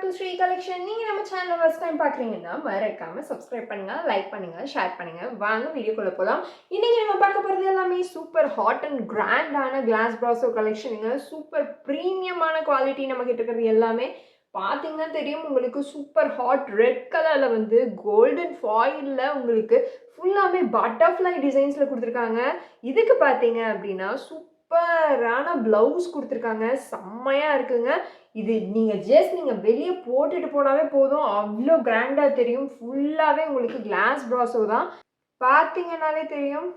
to Sri Collection. நீங்க நம்ம சேனலை ஃபர்ஸ்ட் டைம் பார்க்குறீங்கன்னா மறக்காம சப்ஸ்கிரைப் பண்ணுங்க, லைக் பண்ணுங்க, ஷேர் பண்ணுங்க. வாங்க வீடியோக்குள்ள போகலாம். இன்னைக்கு நம்ம பார்க்க போகிறது எல்லாமே சூப்பர் ஹாட் அண்ட் கிராண்டான கிளாஸ் ப்ராசோ கலெக்ஷனுங்க. சூப்பர் ப்ரீமியமான குவாலிட்டி நம்ம கிட்ட இருக்கிறது எல்லாமே பார்த்தீங்கன்னா தெரியும். உங்களுக்கு சூப்பர் ஹாட் ரெட் கலரில் வந்து கோல்டன் ஃபாயிலில் உங்களுக்கு ஃபுல்லாமே பட்டர்ஃப்ளை டிசைன்ஸில் கொடுத்துருக்காங்க. இதுக்கு பார்த்தீங்க அப்படின்னா சூப்பரான ப்ளவுஸ் கொடுத்துருக்காங்க. செம்மையாக இருக்குங்க. இது நீங்கள் வெளியே போட்டுட்டு போனாவே போதும், அவ்வளோ கிராண்டாக தெரியும். ஃபுல்லாகவே உங்களுக்கு கிளாஸ் ப்ராஸோ தான். பார்த்தீங்கன்னாலே தெரியும்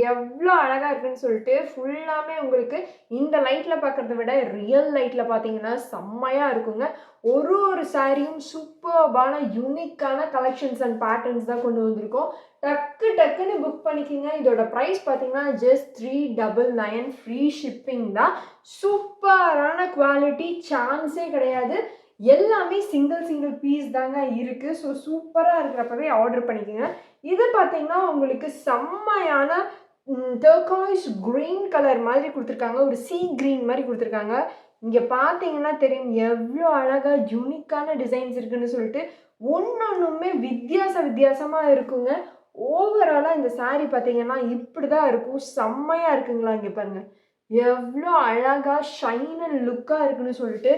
எவ்வளோ அழகாக இருக்குன்னு சொல்லிட்டு. ஃபுல்லாமே உங்களுக்கு இந்த லைட்டில் பார்க்குறத விட ரியல் லைட்டில் பார்த்தீங்கன்னா செம்மையாக இருக்குங்க. ஒரு சாரியும் சூப்பர்பான யூனிக்கான கலெக்ஷன்ஸ் அண்ட் பேட்டர்ன்ஸ் தான் கொண்டு வந்திருக்கோம். டக்குன்னு புக் பண்ணிக்கோங்க. இதோட ப்ரைஸ் பார்த்தீங்கன்னா ஜஸ்ட் 399 ஃப்ரீ ஷிப்பிங் தான். சூப்பரான குவாலிட்டி, சான்ஸே கிடையாது. எல்லாமே சிங்கிள் பீஸ் தாங்க இருக்குது. ஸோ சூப்பராக இருக்கிறப்பவே ஆர்டர் பண்ணிக்கோங்க. இது பார்த்தீங்கன்னா உங்களுக்கு செம்மையான டர்காய்ஸ் க்ரீன் கலர் மாதிரி கொடுத்துருக்காங்க. ஒரு சீ க்ரீன் மாதிரி கொடுத்துருக்காங்க. இங்கே பார்த்தீங்கன்னா தெரியும் எவ்வளோ அழகாக யூனிக்கான டிசைன்ஸ் இருக்குன்னு சொல்லிட்டு. ஒன்றுமே வித்தியாசமாக இருக்குங்க. ஓவராலாக இந்த சாரீ பார்த்தீங்கன்னா இப்படி தான் இருக்கும். செம்மையாக இருக்குங்களா? இங்கே பாருங்கள் எவ்வளோ அழகாக ஷைன் அண்ட் லுக்காக இருக்குன்னு சொல்லிட்டு.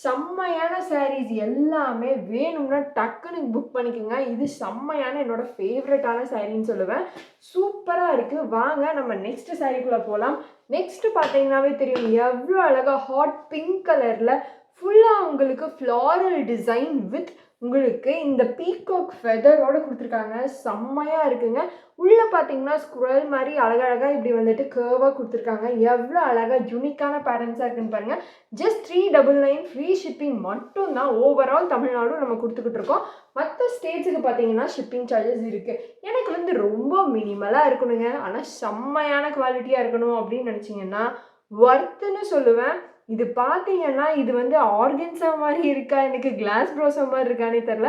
செம்மையான சாரீஸ் எல்லாமே வேணும்னா டக்குன்னு புக் பண்ணிக்கோங்க. இது செம்மையான என்னோட ஃபேவரட்டான சாரின்னு சொல்லுவேன். சூப்பராக இருக்குது. வாங்க நம்ம நெக்ஸ்ட் சாரீக்குள்ளே போகலாம். நெக்ஸ்ட் பார்த்தீங்கன்னாவே தெரியும் எவ்வளோ அழகாக ஹாட் பிங்க் கலரில் ஃபுல்லாக உங்களுக்கு ஃப்ளாரல் டிசைன் வித் உங்களுக்கு இந்த பீகாக் ஃபெதரோடு கொடுத்துருக்காங்க. செம்மையாக இருக்குங்க. உள்ளே பார்த்தீங்கன்னா ஸ்குரல் மாதிரி அழகழகாக இப்படி வந்துட்டு கர்வாக கொடுத்துருக்காங்க. எவ்வளோ அழகாக யூனிக்கான பேட்டர்ன்ஸாக இருக்குன்னு பாருங்கள். ஜஸ்ட் 399 ஃப்ரீ ஷிப்பிங் மட்டும்தான். ஓவரால் தமிழ்நாடு நம்ம கொடுத்துக்கிட்டு இருக்கோம். மற்ற ஸ்டேட்ஸுக்கு பார்த்தீங்கன்னா ஷிப்பிங் சார்ஜஸ் இருக்குது. எனக்கு வந்து ரொம்ப மினிமலாக இருக்கணுங்க, ஆனால் செம்மையான குவாலிட்டியாக இருக்கணும் அப்படின்னு நினச்சிங்கன்னா ஒர்த்துன்னு சொல்லுவேன். இது பார்த்தீங்கன்னா இது வந்து ஆர்கன்ஸா மாதிரி இருக்கா, எனக்கு கிளாஸ் ப்ரோஸோ மாதிரி இருக்கானே தெரில.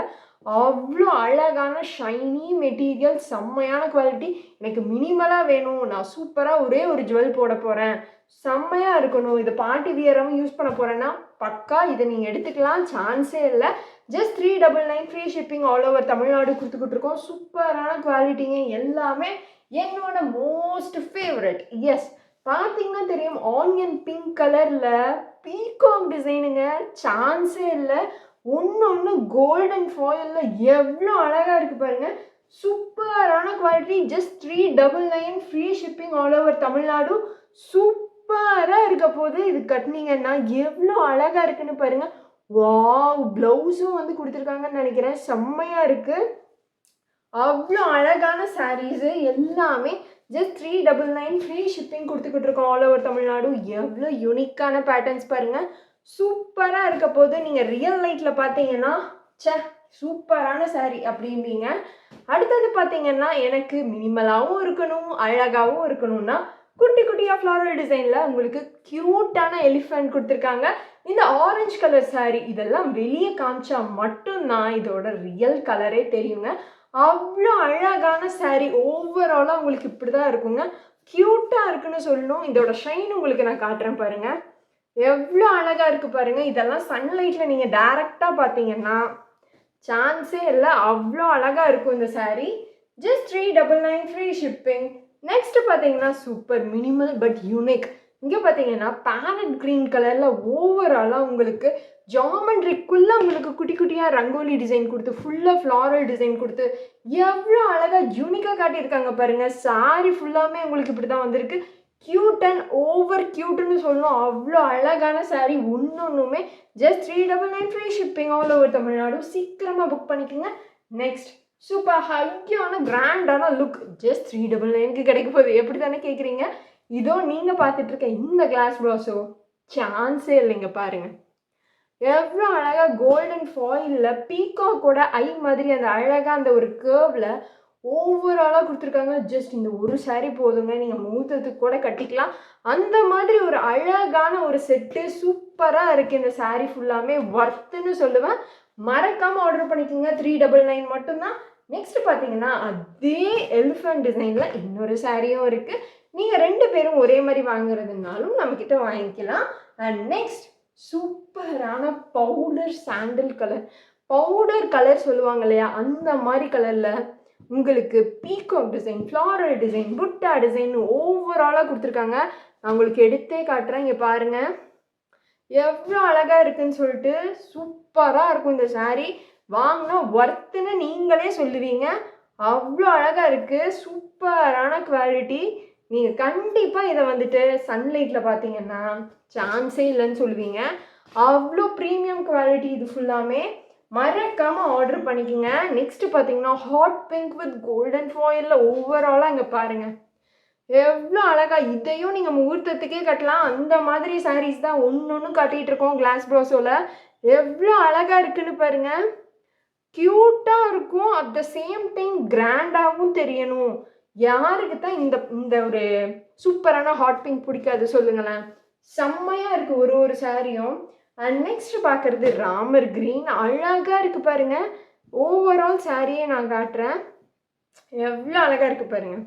அவ்வளோ அழகான ஷைனி மெட்டீரியல், செம்மையான குவாலிட்டி. எனக்கு மினிமலாக வேணும், நான் சூப்பராக ஒரே ஒரு ஜுவல் போட போகிறேன், செம்மையாக இருக்கணும், இதை பார்ட்டி வியராகவும் யூஸ் பண்ண போகிறேன்னா பக்கா இதை நீங்கள் எடுத்துக்கலாம். சான்ஸே இல்லை. Just 399 free shipping all over Tamil Nadu கொடுத்துக்கிட்டு இருக்கோம். சூப்பரான குவாலிட்டிங்க. எல்லாமே என்னோட மோஸ்ட் ஃபேவரட். எஸ், பார்த்தீங்கன்னா தெரியும் ஆனியன் பிங்க் கலரில் பீகாக் டிசைனுங்க. சான்ஸே இல்லை. ஒன்று கோல்டன் ஃபாயிலில் எவ்வளோ அழகாக இருக்குது பாருங்கள். சூப்பரான quality. Just 399 free shipping all over Tamil Nadu. சூப்பராக இருக்க போது இது கட்டினீங்கன்னா எவ்வளோ அழகாக இருக்குன்னு பாருங்கள். வாவ், ப்ளவுஸும் வந்து கொடுத்துருக்காங்கன்னு நினைக்கிறேன். செம்மையாக இருக்குது. அவ்வளோ அழகான சாரீஸு எல்லாமே ஜஸ்ட் 399 ஃப்ரீ ஷிப்பிங் கொடுத்துக்கிட்டு இருக்கோம் ஆல் ஓவர் தமிழ்நாடு. எவ்வளோ யூனிக்கான பேட்டர்ன்ஸ் பாருங்கள். சூப்பராக இருக்க போது. நீங்கள் ரியல் லைட்டில் பார்த்தீங்கன்னா சூப்பரான சாரீ அப்படிம்பீங்க. அடுத்தது பார்த்தீங்கன்னா எனக்கு மினிமலாகவும் இருக்கணும், அழகாகவும் இருக்கணும்னா குட்டியாக ஃப்ளாரல் டிசைனில் உங்களுக்கு க்யூட்டான எலிஃபண்ட் கொடுத்துருக்காங்க. இந்த ஆரஞ்சு கலர் சாரீ இதெல்லாம் வெளியே காமிச்சா மட்டும்தான் இதோட ரியல் கலரே தெரியுங்க. அவ்வளோ அழகான சாரீ. ஓவராலாக உங்களுக்கு இப்படி தான் இருக்குங்க. க்யூட்டாக இருக்குன்னு சொல்லணும். இதோட ஷைன் உங்களுக்கு நான் காட்டுறேன் பாருங்கள். எவ்வளோ அழகாக இருக்குது பாருங்கள். இதெல்லாம் சன்லைட்டில் நீங்கள் டைரெக்டாக பார்த்தீங்கன்னா சான்ஸே இல்லை. அவ்வளோ அழகாக இருக்கும் இந்த sari. Just 399 free shipping. Next பார்த்தீங்கன்னா சூப்பர் மினிமல் பட் யூனிக். இங்கே பார்த்தீங்கன்னா பேரட் க்ரீன் கலரில் ஓவராலாக உங்களுக்கு ஜாமெண்ட்ரிக்குள்ளே உங்களுக்கு குட்டியாக ரங்கோலி டிசைன் கொடுத்து ஃபுல்லாக ஃப்ளாரல் டிசைன் கொடுத்து எவ்வளோ அழகாக யூனிக்காக காட்டியிருக்காங்க பாருங்கள். சாரி ஃபுல்லாமே உங்களுக்கு இப்படி தான் வந்திருக்கு. க்யூட் அண்ட் ஓவர் க்யூட்டுன்னு சொல்லணும். அவ்வளோ அழகான சாரீ. ஒன்றுமே just 399 free shipping all over Tamil Nadu. சீக்கிரமாக புக் பண்ணிக்கோங்க. நெக்ஸ்ட் சூப்பர் ஹையான கிராண்டான லுக் ஜஸ்ட் 399க்கு கிடைக்க போகுது. எப்படி தானே கேட்குறீங்க? இதோ நீங்கள் பார்த்துட்ருக்க இந்த கிளாஸ் ப்ராஸோ சான்ஸே இல்லைங்க. பாருங்கள் எவ்வளோ அழகாக கோல்டன் ஃபாயிலில் பீகாக்கோட ஐ மாதிரி அந்த அழகாக அந்த ஒரு கேர்வில் ஓவராலாக கொடுத்துருக்காங்க. ஜஸ்ட் இந்த ஒரு சாரீ போதுங்க, நீங்கள் முகூர்த்தத்துக்கு கூட கட்டிக்கலாம். அந்த மாதிரி ஒரு அழகான ஒரு செட்டு சூப்பராக இருக்குது. இந்த சாரீ ஃபுல்லாமே ஒர்த்துன்னு சொல்லுவேன். மறக்காமல் ஆர்டர் பண்ணிக்கோங்க. 399 மட்டும்தான். நெக்ஸ்ட் பார்த்தீங்கன்னா அதே எலிஃபண்ட் டிசைனில் இன்னொரு சாரியும் இருக்குது. நீங்கள் 2 பேரும் ஒரே மாதிரி வாங்குறதுனாலும் நம்மக்கிட்ட வாங்கிக்கலாம். அண்ட் நெக்ஸ்ட் சூப்பரான பவுடர் சாண்டில் கலர். பவுடர் கலர் சொல்லுவாங்க இல்லையா? அந்த மாரி கலர்ல உங்களுக்கு பீகாக் டிசைன், ஃப்ளாரல் டிசைன், புட்டா டிசைன் ஓவராலா குடுத்துருக்காங்க. நான் உங்களுக்கு எடுத்தே காட்டுறேன். இங்க பாருங்க. எவ்வளோ அழகா இருக்குன்னு சொல்லிட்டு. சூப்பரா இருக்கும் இந்த சாரி. வாங்குனா ஒர்த்துன்னு நீங்களே சொல்லுவீங்க. அவ்வளோ அழகா இருக்கு. சூப்பரான குவாலிட்டி. நீங்க கண்டிப்பா இத வந்துட்டு சன்லைட்ல பார்த்தீங்கன்னா, சான்ஸே இல்லன்னு சொல்லுவீங்க. அவ்வளோ பிரீமியம் குவாலிட்டி இது ஃபுல்லாமே. மறக்காம ஆர்டர் பண்ணிக்கங்க. நெக்ஸ்ட் பார்த்தீங்கன்னா, ஹாட் பிங்க் வித் கோல்டன் ஃபாயில்ல ஓவராலா இங்க பாருங்க. எவ்வளோ அழகா இதையும் நீங்க முகூர்த்தத்துக்கே கட்டலாம். அந்த மாதிரி சாரீஸ் தான் ஒண்ணொண்ணும் காட்டிட்டு இருக்கோம் கிளாஸ் ப்ரோஸோல. எவ்வளோ அழகா இருக்குன்னு பாருங்க. கியூட்டா இருக்கும். அட் த சேம் டைம் கிராண்டாவும் தெரியணும். யாருக்கு தான் இந்த இந்த ஒரு சூப்பரான ஹாட் பிங்க் பிடிக்காது சொல்லுங்களேன். செம்மையா இருக்கு ஒரு ஒரு சாரியும். அண்ட் நெக்ஸ்ட் பார்க்கறது ராமர் கிரீன். அழகா இருக்கு பாருங்க. ஓவரால் சாரியே நான் காட்டுறேன். எவ்வளோ அழகா இருக்கு பாருங்க.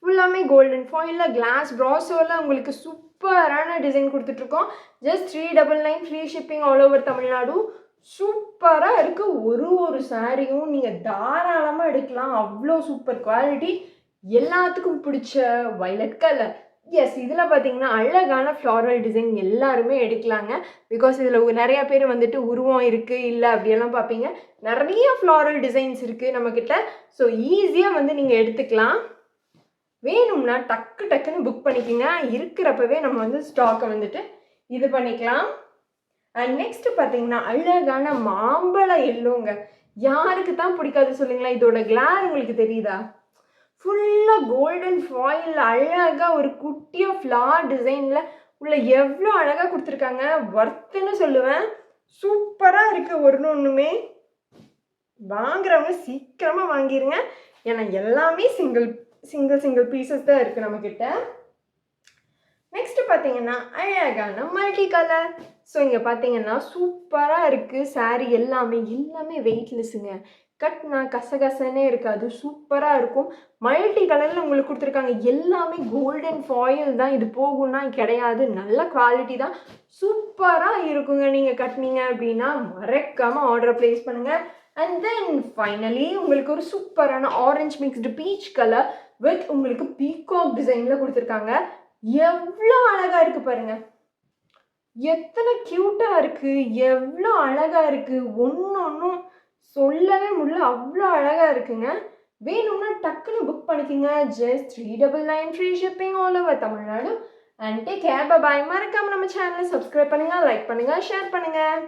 ஃபுல்லாமே கோல்டன் ஃபாயில்ல கிளாஸ் ப்ராஸோவில் உங்களுக்கு சூப்பரான டிசைன் கொடுத்துட்ருக்கோம். Just 399 free shipping all over Tamil Nadu. சூப்பராக இருக்குது. ஒரு ஒரு சாரியும் நீங்கள் தாராளமாக எடுக்கலாம். அவ்வளோ சூப்பர் குவாலிட்டி. எல்லாத்துக்கும் பிடிச்ச வயலட் கலர். எஸ், இதில் பார்த்தீங்கன்னா அழகான ஃப்ளாரல் டிசைன் எல்லாருமே எடுக்கலாங்க. பிகாஸ் இதில் நிறையா பேர் வந்துட்டு உருவம் இருக்குது இல்லை அப்படியெல்லாம் பார்ப்பீங்க. நிறைய ஃப்ளாரல் டிசைன்ஸ் இருக்குது நம்மக்கிட்ட. ஸோ ஈஸியாக வந்து நீங்கள் எடுத்துக்கலாம். வேணும்னா டக்கு டக்குன்னு புக் பண்ணிக்கோங்க. இருக்கிறப்பவே நம்ம வந்து ஸ்டாக்கை வந்துட்டு இது பண்ணிக்கலாம். அண்ட் நெக்ஸ்ட் பார்த்தீங்கன்னா அழகான மாம்பழ எல்லோங்க. யாருக்கு தான் பிடிக்காது சொல்லுங்களேன். இதோட கிளார் உங்களுக்கு தெரியுதா? ஃபுல்லாக கோல்டன் ஃபாயில் அழகாக ஒரு குட்டியாக ஃப்ளார் டிசைனில் உள்ள எவ்வளோ அழகாக கொடுத்துருக்காங்க. ஒர்த்துன்னு சொல்லுவேன். சூப்பராக இருக்குது. ஒன்றுமே வாங்குறவங்க சீக்கிரமாக வாங்கிடுங்க. ஏன்னா எல்லாமே சிங்கிள் பீசஸ் தான் இருக்குது நம்மக்கிட்ட. நெக்ஸ்ட் பார்த்தீங்கன்னா அழகான மல்டி கலர். ஸோ இங்கே பார்த்தீங்கன்னா சூப்பராக இருக்குது சாரீ. எல்லாமே வெயிட்லெஸ்ஸுங்க. கட்னா கசகசனே இருக்காது. சூப்பராக இருக்கும். மல்டி கலரில் உங்களுக்கு கொடுத்துருக்காங்க. எல்லாமே கோல்டன் ஃபாயில் தான். இது போகும்னா கிடையாது. நல்ல குவாலிட்டி தான். சூப்பராக இருக்குங்க. நீங்கள் கட்டினீங்க அப்படின்னா மறக்காமல் ஆர்டரை ப்ளேஸ் பண்ணுங்கள். அண்ட் தென் ஃபைனலி உங்களுக்கு ஒரு சூப்பரான orange mixed peach colour with உங்களுக்கு பீகாக் டிசைனில் கொடுத்துருக்காங்க. எவ்வளோ அழகாக இருக்குது பாருங்கள். எத்தனை க்யூட்டாக இருக்குது. எவ்வளோ அழகாக இருக்குது. ஒன்றும் சொல்லவே முடியல. அவ்வளோ அழகாக இருக்குங்க. வேணும்னா டக்குன்னு புக் பண்ணிக்கோங்க. Just 399 free shipping all over Tamil Nadu. And take care. Bye. மறக்காமல் நம்ம சேனலை சப்ஸ்கிரைப் பண்ணுங்கள், லைக் பண்ணுங்கள், ஷேர் பண்ணுங்கள்.